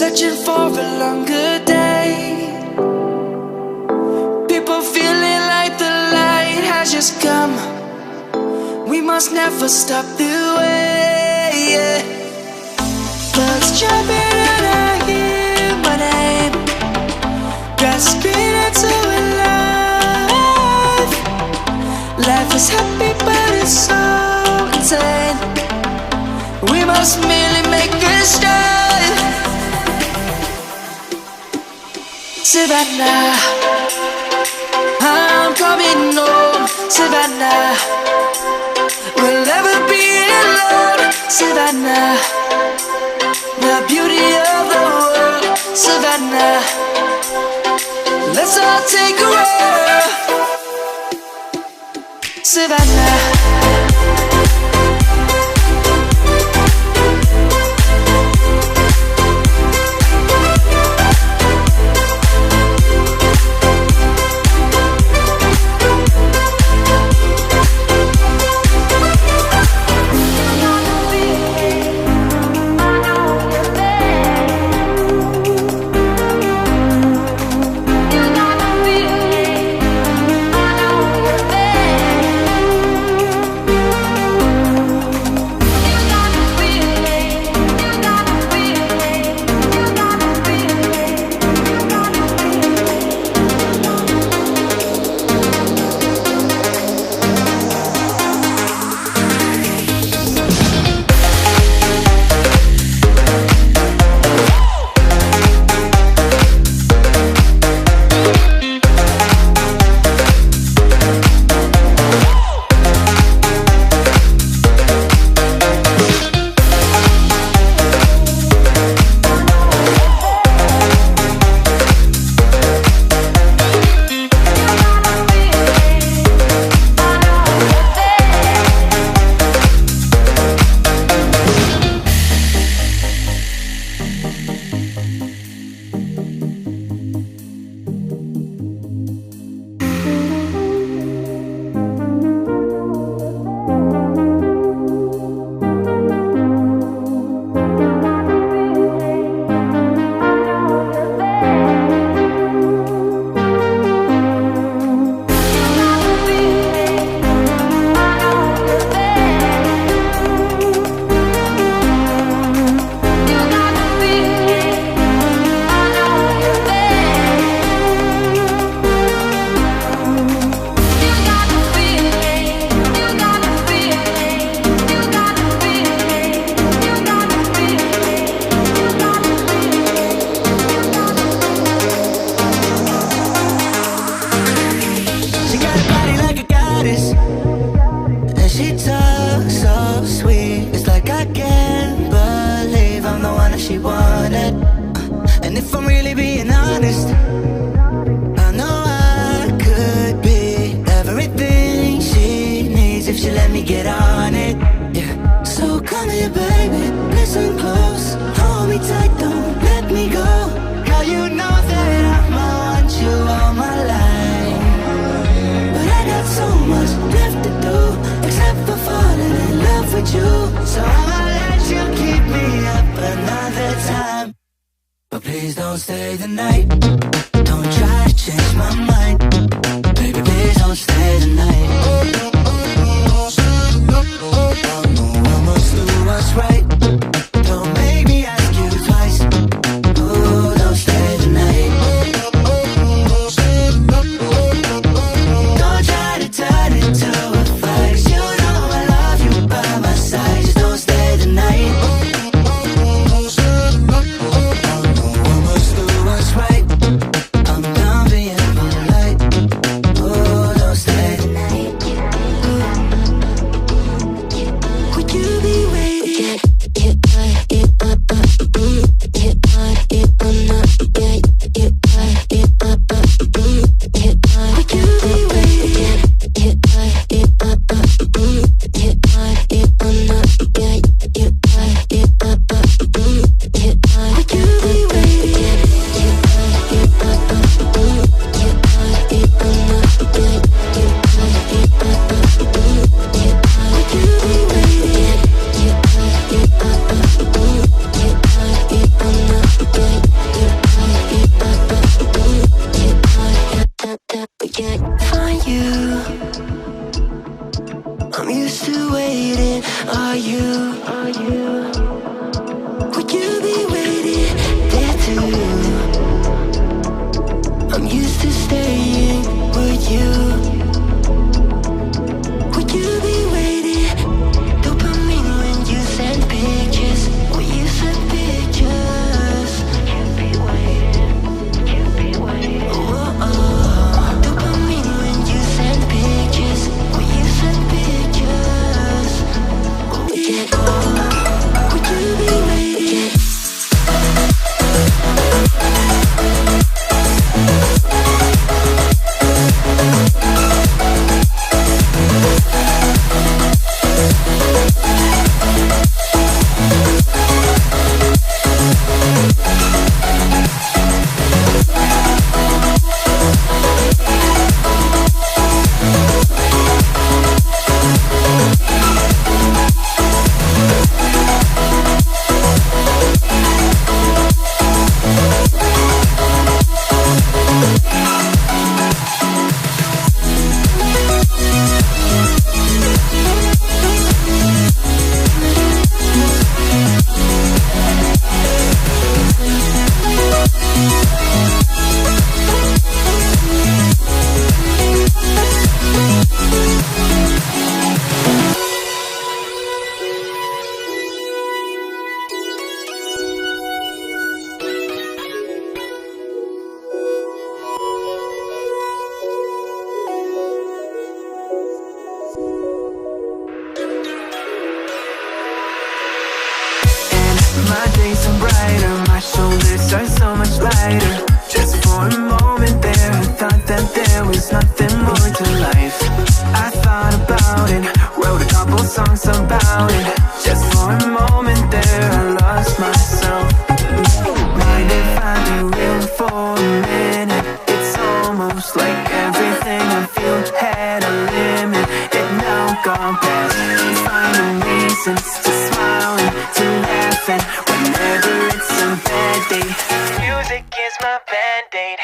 searching for a longer day. People feeling like the light has just come. We must never stop the way, yeah. Birds jumping and I hear my name, grasping into a life. Life is happy but it's so insane. We must merely make a start. Savannah, I'm coming home. Savannah, we'll never be alone. Savannah, the beauty of the world. Savannah, let's all take a walk. Savannah, she wanted. And if I'm really being honest, I know I could be everything she needs if she let me get on it, yeah. So come here, baby, listen close, hold me tight, don't let me go. Girl, you know that I'ma want you all my life, but I got so much left to do, except for falling in love with you. So I'ma let you keep me up another time, but please don't stay the night. Don't try to change my mind, baby, please don't stay the night. I know I must do what's right, don't make me ask you twice. Oh, don't stay the night. Don't try to turn it to a fight, 'cause you know I love you by my side. Just don't stay the night. Right. I'm done being polite. Oh, don't stay the night. Would you be waiting? Yeah. I'm used to waiting. Are you? Would you be waiting there too? I'm used to staying. Would you? Would you be waiting? Dopamine when you send pictures. When you send pictures. Can't be waiting. Can't be waiting. Oh, dopamine when you send pictures. When you send pictures. Yeah. Would you be waiting? My days are brighter, my shoulders are so much lighter. Just for a moment there, I thought that there was nothing more to life. I thought about it, wrote a couple songs about it. Just for a moment there, I lost myself. Mind if I be real for a minute? It's almost like everything I feel had a limit. It now gone past, finding reasons to smile and to laugh at whenever it's a bad day. Music is my band-aid.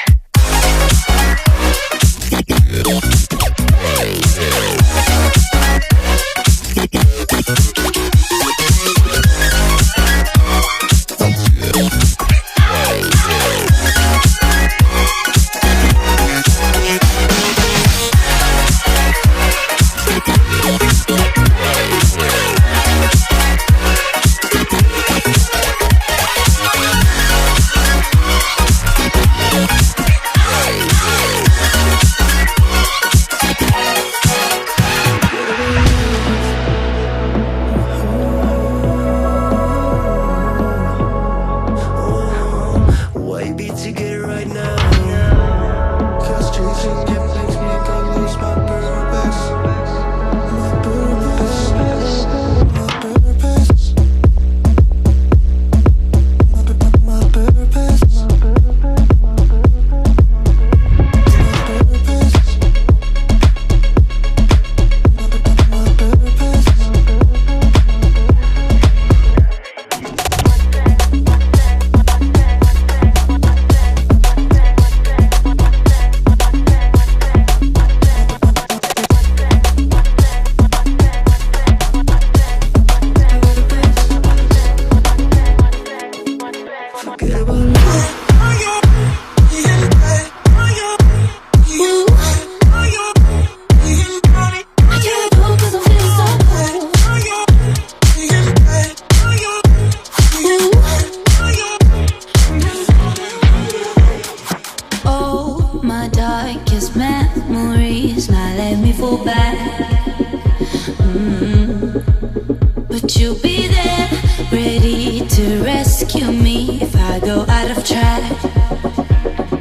But you'll be there, ready to rescue me if I go out of track.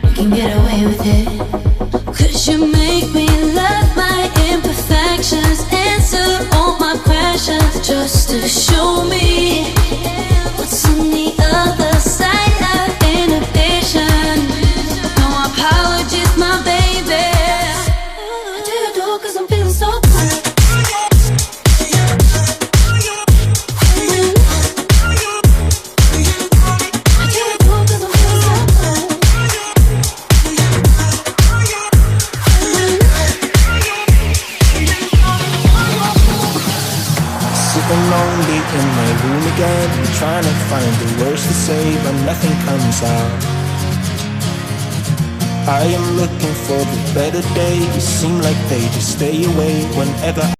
You can get away with it, 'cause you make me love my imperfections, answer all my questions, just to show me what's on the other side of inhibition. No apologies, my baby. I do it all 'cause I'm feeling so good. I do it all 'cause I'm feeling so good. again, trying to find the words to say, but nothing comes out. I am looking for the better days, seem like they just stay away whenever